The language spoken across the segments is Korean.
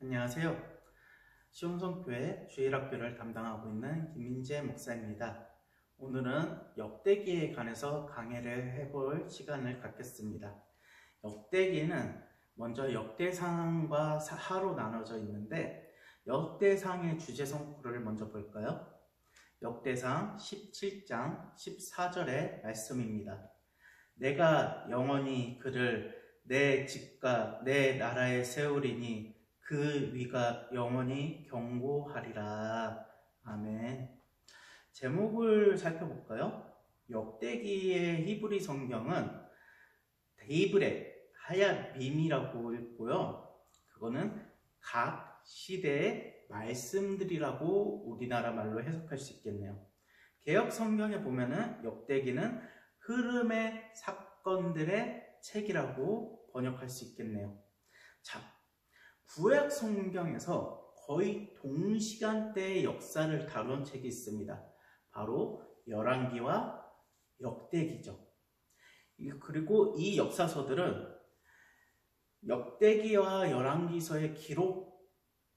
안녕하세요. 시온성교회 주일학교를 담당하고 있는 김민재 목사입니다. 오늘은 역대기에 관해서 강의를 해볼 시간을 갖겠습니다. 역대기는 먼저 역대상과 하로 나눠져 있는데 역대상의 주제 성구를 먼저 볼까요? 역대상 17장 14절의 말씀입니다. 내가 영원히 그를 내 집과 내 나라에 세우리니 그 위가 영원히 견고하리라. 아멘. 제목을 살펴볼까요? 역대기의 히브리 성경은 데이브레 하야밈이라고 읽고요. 그거는 각 시대의 말씀들이라고 우리나라 말로 해석할 수 있겠네요. 개역 성경에 보면은 역대기는 흐름의 사건들의 책이라고 번역할 수 있겠네요. 자, 구약 성경에서 거의 동시간대의 역사를 다룬 책이 있습니다. 바로 열왕기와 역대기죠. 그리고 이 역사서들은 역대기와 열왕기서의 기록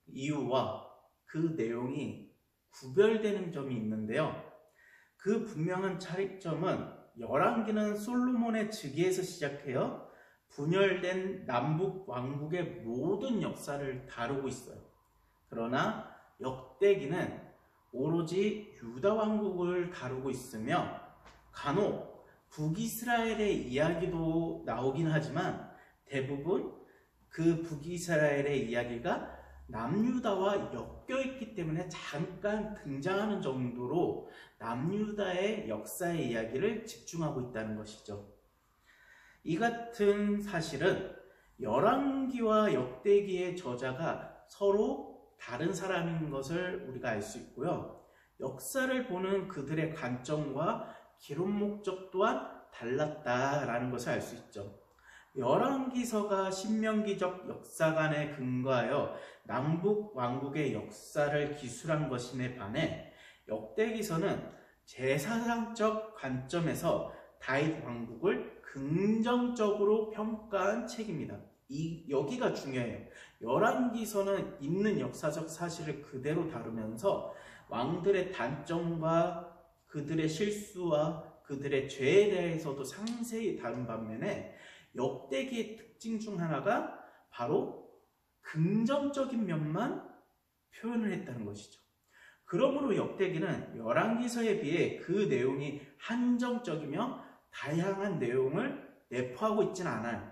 이유와 그 내용이 구별되는 점이 있는데요. 그 분명한 차이점은 열왕기는 솔로몬의 즉위에서 시작해요. 분열된 남북 왕국의 모든 역사를 다루고 있어요. 그러나 역대기는 오로지 유다 왕국을 다루고 있으며 간혹 북이스라엘의 이야기도 나오긴 하지만 대부분 그 북이스라엘의 이야기가 남유다와 엮여있기 때문에 잠깐 등장하는 정도로 남유다의 역사의 이야기를 집중하고 있다는 것이죠. 이 같은 사실은 열왕기와 역대기의 저자가 서로 다른 사람인 것을 우리가 알 수 있고요. 역사를 보는 그들의 관점과 기록 목적 또한 달랐다라는 것을 알 수 있죠. 열왕기서가 신명기적 역사관에 근거하여 남북 왕국의 역사를 기술한 것임에 반해 역대기서는 제사상적 관점에서 다윗 왕국을 긍정적으로 평가한 책입니다. 여기가 중요해요. 열왕기서는 있는 역사적 사실을 그대로 다루면서 왕들의 단점과 그들의 실수와 그들의 죄에 대해서도 상세히 다룬 반면에 역대기의 특징 중 하나가 바로 긍정적인 면만 표현을 했다는 것이죠. 그러므로 역대기는 열왕기서에 비해 그 내용이 한정적이며 다양한 내용을 내포하고 있지는 않아요.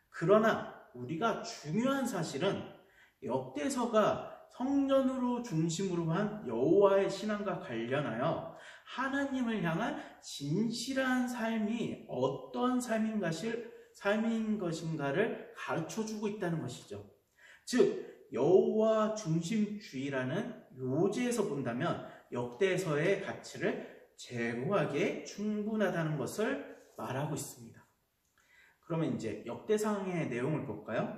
그러나 우리가 중요한 사실은 역대서가 성전으로 중심으로 한 여호와의 신앙과 관련하여 하나님을 향한 진실한 삶이 어떠한 삶인 것인가를 가르쳐주고 있다는 것이죠. 즉 여호와 중심주의라는 요지에서 본다면 역대서의 가치를 제고하기에 충분하다는 것을 말하고 있습니다. 그러면 이제 역대상의 내용을 볼까요?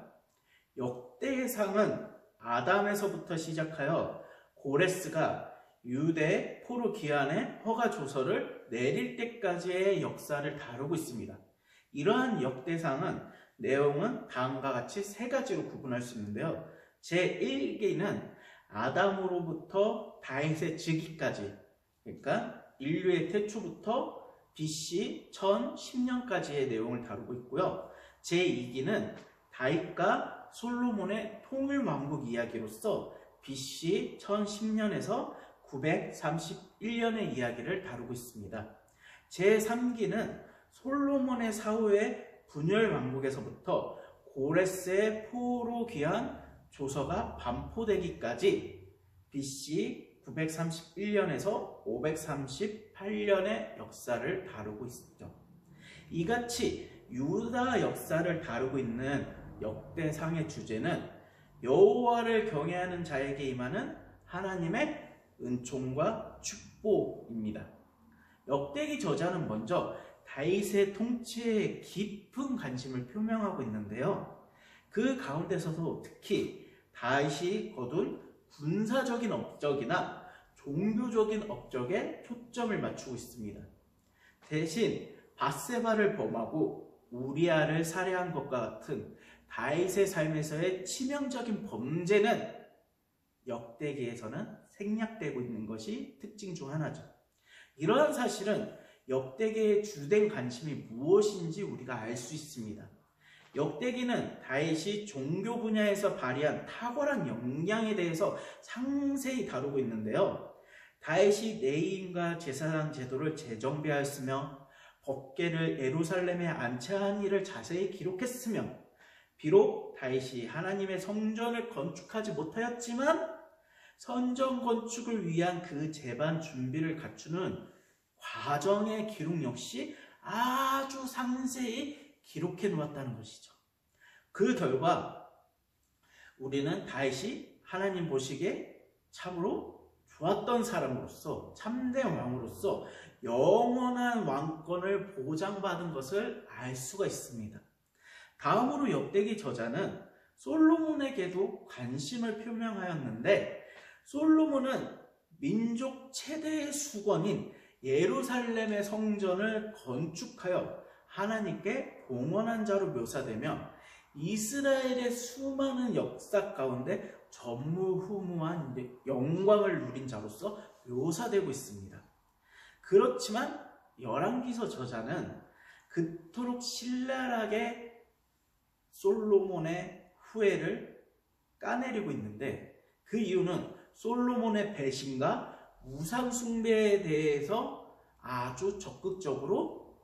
역대상은 아담에서부터 시작하여 고레스가 유대 포로 귀환의 허가 조서를 내릴 때까지의 역사를 다루고 있습니다. 이러한 역대상은 내용은 다음과 같이 세 가지로 구분할 수 있는데요. 제1기는 아담으로부터 다윗의 즉위까지, 그러니까 인류의 태초부터 BC 1010년까지의 내용을 다루고 있고요. 제2기는 다윗과 솔로몬의 통일왕국 이야기로서 BC 1010년에서 931년의 이야기를 다루고 있습니다. 제3기는 솔로몬의 사후의 분열왕국에서부터 고레스의 포로 귀환 조서가 반포되기까지 BC 931년에서 538년의 역사를 다루고 있죠. 이같이 유다 역사를 다루고 있는 역대상의 주제는 여호와를 경외하는 자에게 임하는 하나님의 은총과 축복입니다. 역대기 저자는 먼저 다윗의 통치에 깊은 관심을 표명하고 있는데요. 그 가운데서도 특히 다윗이 거둔 군사적인 업적이나 종교적인 업적에 초점을 맞추고 있습니다. 대신 밧세바를 범하고 우리아를 살해한 것과 같은 다윗의 삶에서의 치명적인 범죄는 역대기에서는 생략되고 있는 것이 특징 중 하나죠. 이러한 사실은 역대기의 주된 관심이 무엇인지 우리가 알 수 있습니다. 역대기는 다윗이 종교 분야에서 발휘한 탁월한 역량에 대해서 상세히 다루고 있는데요. 다윗이 레위인과 제사장 제도를 재정비하였으며 법궤를 예루살렘에 안치한 일을 자세히 기록했으며, 비록 다윗이 하나님의 성전을 건축하지 못하였지만 성전 건축을 위한 그 제반 준비를 갖추는 과정의 기록 역시 아주 상세히 기록해 놓았다는 것이죠. 그 결과 우리는 다윗이 하나님 보시기에 참으로 좋았던 사람으로서, 참된 왕으로서 영원한 왕권을 보장받은 것을 알 수가 있습니다. 다음으로 역대기 저자는 솔로몬에게도 관심을 표명하였는데, 솔로몬은 민족 최대의 수건인 예루살렘의 성전을 건축하여 하나님께 봉헌한 자로 묘사되며 이스라엘의 수많은 역사 가운데 전무후무한 영광을 누린 자로서 묘사되고 있습니다. 그렇지만 열왕기서 저자는 그토록 신랄하게 솔로몬의 후회를 까내리고 있는데, 그 이유는 솔로몬의 배신과 우상 숭배에 대해서 아주 적극적으로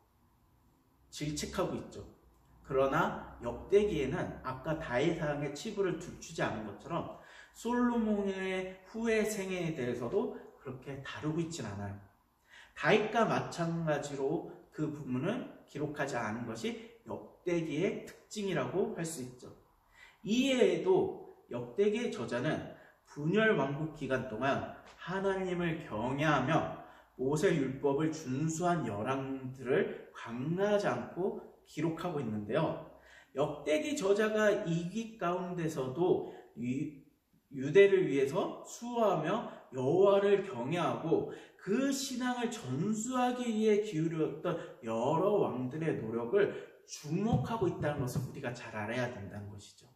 질책하고 있죠. 그러나 역대기에는 아까 다윗 왕의 치부를 들추지 않은 것처럼 솔로몬의 후회 생애에 대해서도 그렇게 다루고 있진 않아요. 다윗과 마찬가지로 그 부분을 기록하지 않은 것이 역대기의 특징이라고 할 수 있죠. 이외에도 역대기의 저자는 분열 왕국 기간 동안 하나님을 경외하며 모세 율법을 준수한 열왕들을 강요하지 않고 기록하고 있는데요. 역대기 저자가 이 기 가운데서도 유대를 위해서 수호하며 여호와를 경외하고 그 신앙을 전수하기 위해 기울였던 여러 왕들의 노력을 주목하고 있다는 것을 우리가 잘 알아야 된다는 것이죠.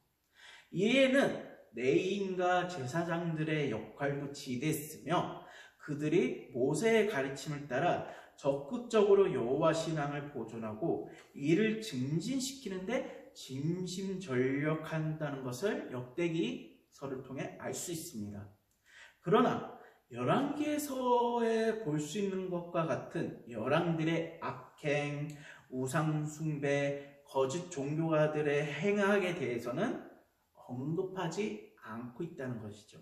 이에는 레위인과 제사장들의 역할도 지대했으며, 그들이 모세의 가르침을 따라 적극적으로 여호와 신앙을 보존하고 이를 증진시키는데 진심전력한다는 것을 역대기서를 통해 알 수 있습니다. 그러나 열왕기에서에 볼 수 있는 것과 같은 열왕들의 악행, 우상숭배, 거짓 종교가들의 행악에 대해서는 언급하지 않고 있다는 것이죠.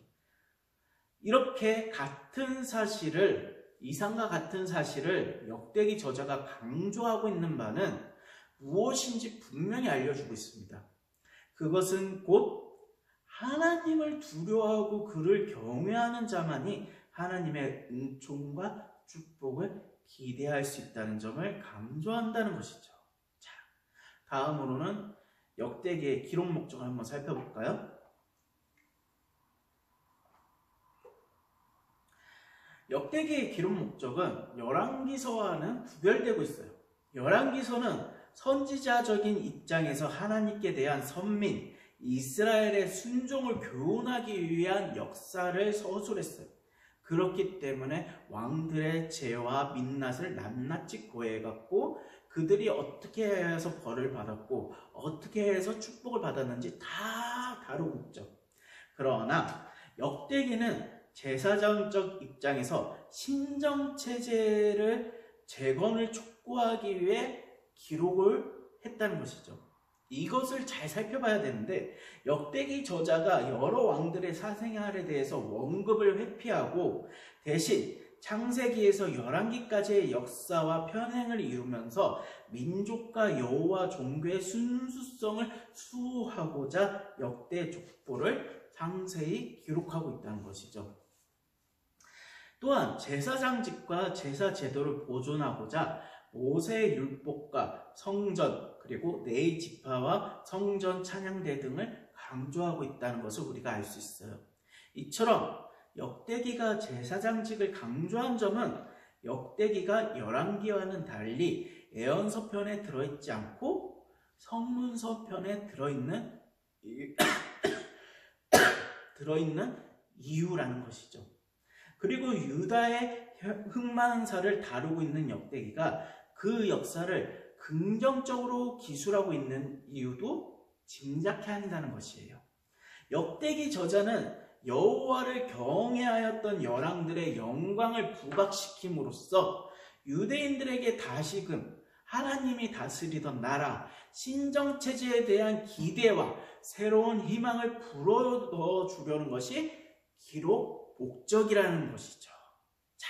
이렇게 같은 사실을, 이상과 같은 사실을 역대기 저자가 강조하고 있는 바는 무엇인지 분명히 알려주고 있습니다. 그것은 곧 하나님을 두려워하고 그를 경외하는 자만이 하나님의 은총과 축복을 기대할 수 있다는 점을 강조한다는 것이죠. 자, 다음으로는 역대기의 기록 목적을 한번 살펴볼까요? 역대기의 기록 목적은 열왕기서와는 구별되고 있어요. 열왕기서는 선지자적인 입장에서 하나님께 대한 선민, 이스라엘의 순종을 교훈하기 위한 역사를 서술했어요. 그렇기 때문에 왕들의 죄와 민낯을 낱낱이 고해갖고 그들이 어떻게 해서 벌을 받았고 어떻게 해서 축복을 받았는지 다 다루고 있죠. 그러나 역대기는 제사장적 입장에서 신정체제를 재건을 촉구하기 위해 기록을 했다는 것이죠. 이것을 잘 살펴봐야 되는데, 역대기 저자가 여러 왕들의 사생활에 대해서 언급을 회피하고 대신 창세기에서 열왕기까지의 역사와 편행을 이루면서 민족과 여호와 종교의 순수성을 수호하고자 역대 족보를 상세히 기록하고 있다는 것이죠. 또한 제사장직과 제사 제도를 보존하고자 모세의 율법과 성전, 그리고 네 지파와 성전 찬양대 등을 강조하고 있다는 것을 우리가 알 수 있어요. 이처럼 역대기가 제사장직을 강조한 점은 역대기가 열왕기와는 달리 예언서편에 들어있지 않고 성문서편에 들어있는 들어있는 이유라는 것이죠. 그리고 유다의 흥망사를 다루고 있는 역대기가 그 역사를 긍정적으로 기술하고 있는 이유도 짐작해야 한다는 것이에요. 역대기 저자는 여호와를 경외하였던 열왕들의 영광을 부각시킴으로써 유대인들에게 다시금 하나님이 다스리던 나라, 신정체제에 대한 기대와 새로운 희망을 불어넣어 주려는 것이 기록 목적이라는 것이죠. 자,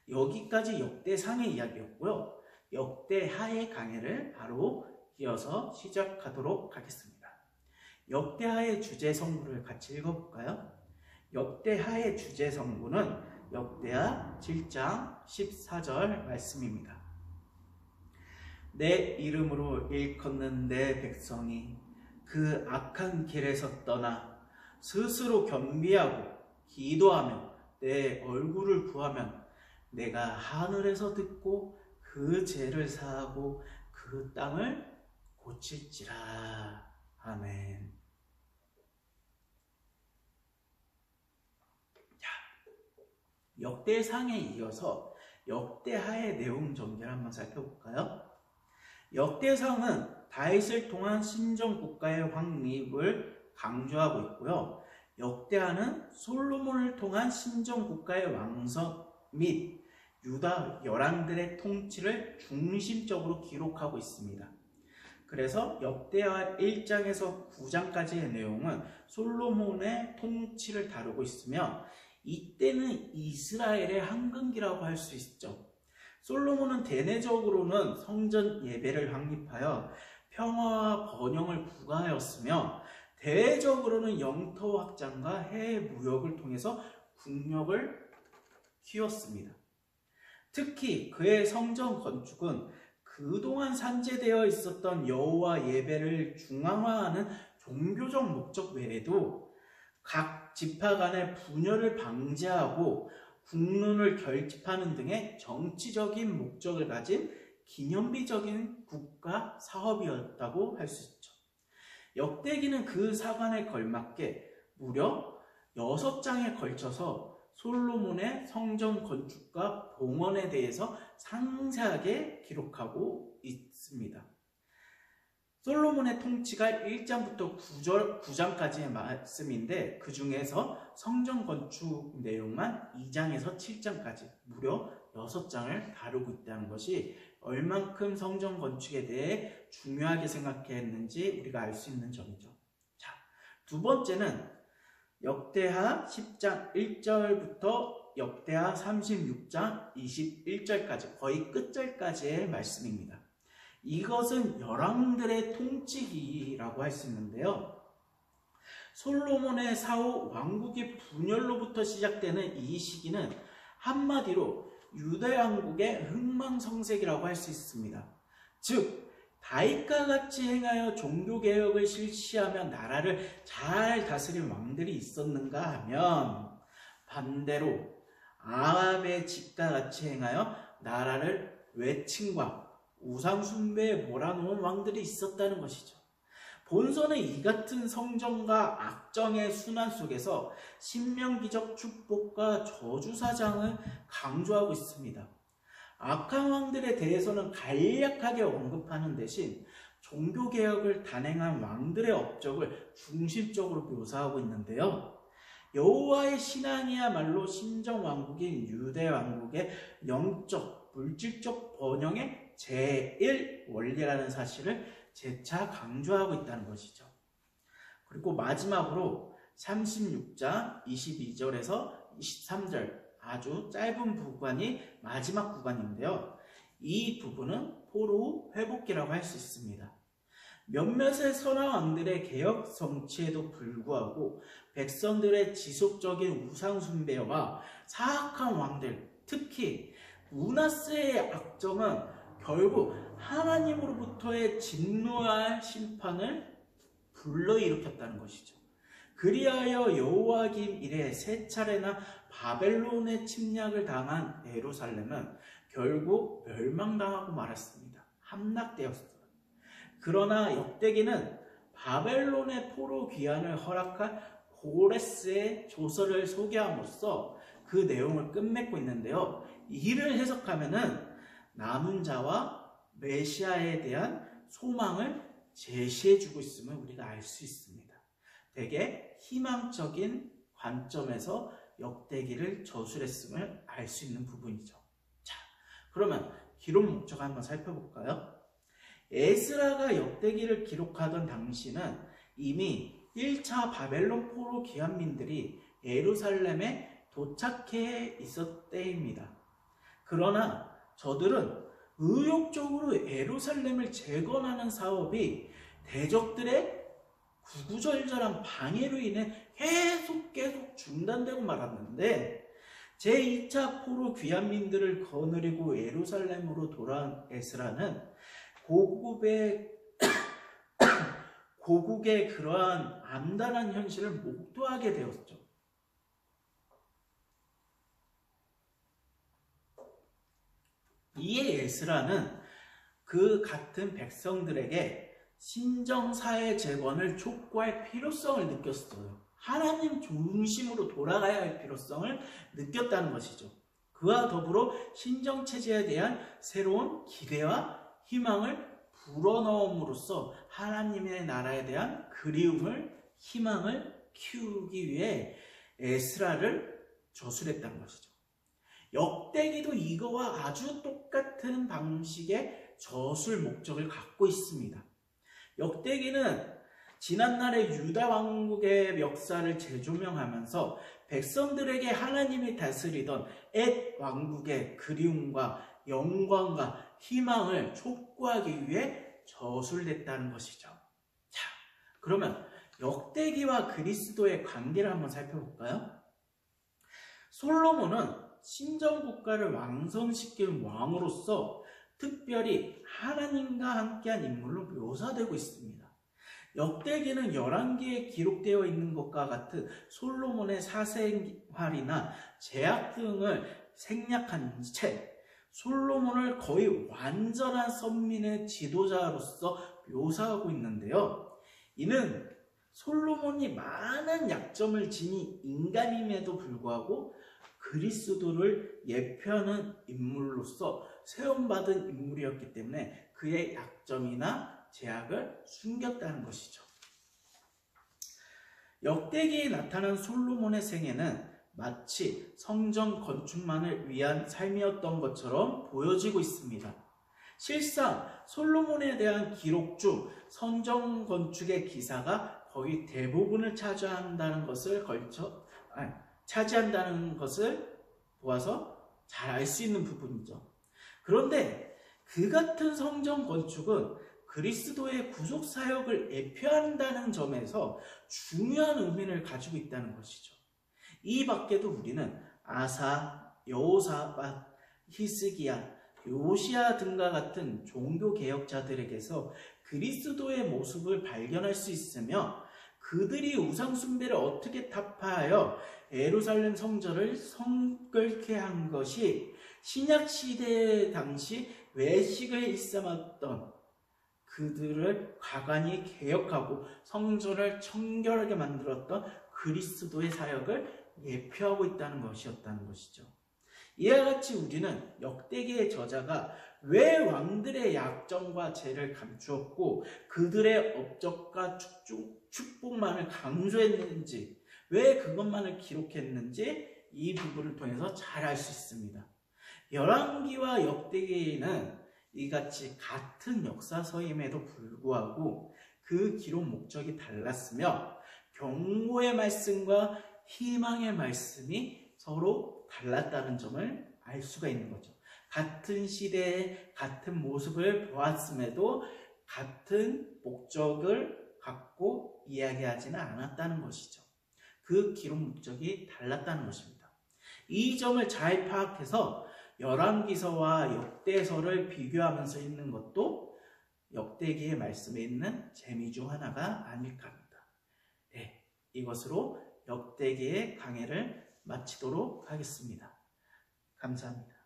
여기까지 역대상의 이야기였고요. 역대하의 강해를 바로 이어서 시작하도록 하겠습니다. 역대하의 주제 성구를 같이 읽어볼까요? 역대하의 주제 성구는 역대하 7장 14절 말씀입니다. 내 이름으로 일컫는 내 백성이 그 악한 길에서 떠나 스스로 겸비하고 기도하며 내 얼굴을 구하면 내가 하늘에서 듣고 그 죄를 사하고 그 땅을 고칠지라. 아멘. 역대상에 이어서 역대하의 내용 전개를 한번 살펴볼까요? 역대상은 다윗을 통한 신정국가의 확립을 강조하고 있고요. 역대하는 솔로몬을 통한 신정국가의 왕성 및 유다 열왕들의 통치를 중심적으로 기록하고 있습니다. 그래서 역대하 1장에서 9장까지의 내용은 솔로몬의 통치를 다루고 있으며 이때는 이스라엘의 황금기라고 할 수 있죠. 솔로몬은 대내적으로는 성전 예배를 확립하여 평화와 번영을 부과하였으며 대외적으로는 영토 확장과 해외 무역을 통해서 국력을 키웠습니다. 특히 그의 성전 건축은 그동안 산재되어 있었던 여호와 예배를 중앙화하는 종교적 목적 외에도 각 지파 간의 분열을 방지하고 국론을 결집하는 등의 정치적인 목적을 가진 기념비적인 국가 사업이었다고 할 수 있죠. 역대기는 그 사관에 걸맞게 무려 6장에 걸쳐서 솔로몬의 성전 건축과 봉헌에 대해서 상세하게 기록하고 있습니다. 솔로몬의 통치가 1장부터 9장까지의 말씀인데 그 중에서 성전 건축 내용만 2장에서 7장까지 무려 6장을 다루고 있다는 것이 얼만큼 성전 건축에 대해 중요하게 생각했는지 우리가 알 수 있는 점이죠. 자, 두 번째는 역대하 10장 1절부터 역대하 36장 21절까지 거의 끝절까지의 말씀입니다. 이것은 열왕들의 통치기라고 할 수 있는데요. 솔로몬의 사후 왕국의 분열로부터 시작되는 이 시기는 한마디로 유대 왕국의 흥망성쇠기라고 할 수 있습니다. 즉 다윗과 같이 행하여 종교개혁을 실시하며 나라를 잘 다스린 왕들이 있었는가 하면 반대로 아합의 집과 같이 행하여 나라를 외침과 우상 숭배에 몰아놓은 왕들이 있었다는 것이죠. 본서는 이 같은 성정과 악정의 순환 속에서 신명기적 축복과 저주사장을 강조하고 있습니다. 악한 왕들에 대해서는 간략하게 언급하는 대신 종교개혁을 단행한 왕들의 업적을 중심적으로 묘사하고 있는데요. 여호와의 신앙이야말로 신정왕국인 유대왕국의 영적, 물질적 번영의 제1원리라는 사실을 재차 강조하고 있다는 것이죠. 그리고 마지막으로 36장 22절에서 23절 아주 짧은 부분이 마지막 구간인데요. 이 부분은 포로 회복기라고 할 수 있습니다. 몇몇의 선한 왕들의 개혁 성취에도 불구하고 백성들의 지속적인 우상 숭배와 사악한 왕들, 특히 므낫세의 악정은 결국 하나님으로부터의 진노와 심판을 불러일으켰다는 것이죠. 그리하여 여호와김 이래 세 차례나 바벨론의 침략을 당한 예루살렘은 결국 멸망당하고 말았습니다. 함락되었습니다. 그러나 역대기는 바벨론의 포로 귀환을 허락한 고레스의 조서를 소개함으로써 그 내용을 끝맺고 있는데요. 이를 해석하면은 남은 자와 메시아에 대한 소망을 제시해주고 있음을 우리가 알 수 있습니다. 되게 희망적인 관점에서 역대기를 저술했음을 알 수 있는 부분이죠. 자, 그러면 기록 목적 한번 살펴볼까요? 에스라가 역대기를 기록하던 당시는 이미 1차 바벨론 포로 귀환민들이 예루살렘에 도착해 있었 때입니다. 그러나 저들은 의욕적으로 예루살렘을 재건하는 사업이 대적들의 구구절절한 방해로 인해 계속 중단되고 말았는데, 제2차 포로 귀환민들을 거느리고 예루살렘으로 돌아온 에스라는 고국의 그러한 암담한 현실을 목도하게 되었죠. 이에 에스라는 그 같은 백성들에게 신정사회 재건을 촉구할 필요성을 느꼈어요. 하나님 중심으로 돌아가야 할 필요성을 느꼈다는 것이죠. 그와 더불어 신정체제에 대한 새로운 기대와 희망을 불어넣음으로써 하나님의 나라에 대한 그리움을, 희망을 키우기 위해 에스라를 저술했다는 것이죠. 역대기도 이거와 아주 똑같은 방식의 저술 목적을 갖고 있습니다. 역대기는 지난날의 유다 왕국의 역사를 재조명하면서 백성들에게 하나님이 다스리던 옛 왕국의 그리움과 영광과 희망을 촉구하기 위해 저술됐다는 것이죠. 자, 그러면 역대기와 그리스도의 관계를 한번 살펴볼까요? 솔로몬은 신정국가를 완성시킨 왕으로서 특별히 하나님과 함께한 인물로 묘사되고 있습니다. 역대기는 11개에 기록되어 있는 것과 같은 솔로몬의 사생활이나 제약 등을 생략한 채 솔로몬을 거의 완전한 선민의 지도자로서 묘사하고 있는데요. 이는 솔로몬이 많은 약점을 지닌 인간임에도 불구하고 그리스도를 예표하는 인물로서 세움받은 인물이었기 때문에 그의 약점이나 제약을 숨겼다는 것이죠. 역대기에 나타난 솔로몬의 생애는 마치 성전 건축만을 위한 삶이었던 것처럼 보여지고 있습니다. 실상 솔로몬에 대한 기록 중 성전 건축의 기사가 거의 대부분을 차지한다는 것을 보아서 잘 알 수 있는 부분이죠. 그런데 그 같은 성전 건축은 그리스도의 구속 사역을 예표한다는 점에서 중요한 의미를 가지고 있다는 것이죠. 이 밖에도 우리는 아사, 여호사밧, 히스기야, 요시야 등과 같은 종교 개혁자들에게서 그리스도의 모습을 발견할 수 있으며, 그들이 우상 숭배를 어떻게 타파하여 예루살렘 성전을 성결케 한 것이 신약 시대 당시 외식을 일삼았던 그들을 가관히 개혁하고 성전을 청결하게 만들었던 그리스도의 사역을 예표하고 있다는 것이었다는 것이죠. 이와 같이 우리는 역대기의 저자가 왜 왕들의 약점과 죄를 감추었고 그들의 업적과 축복만을 강조했는지, 왜 그것만을 기록했는지 이 부분을 통해서 잘 알 수 있습니다. 열왕기와 역대기는 이같이 같은 역사서임에도 불구하고 그 기록 목적이 달랐으며 경고의 말씀과 희망의 말씀이 서로 달랐다는 점을 알 수가 있는 거죠. 같은 시대에 같은 모습을 보았음에도 같은 목적을 갖고 이야기하지는 않았다는 것이죠. 그 기록 목적이 달랐다는 것입니다. 이 점을 잘 파악해서 열왕기서와 역대서를 비교하면서 읽는 것도 역대기의 말씀에 있는 재미 중 하나가 아닐까 합니다. 네, 이것으로 역대기의 강해를 마치도록 하겠습니다. 감사합니다.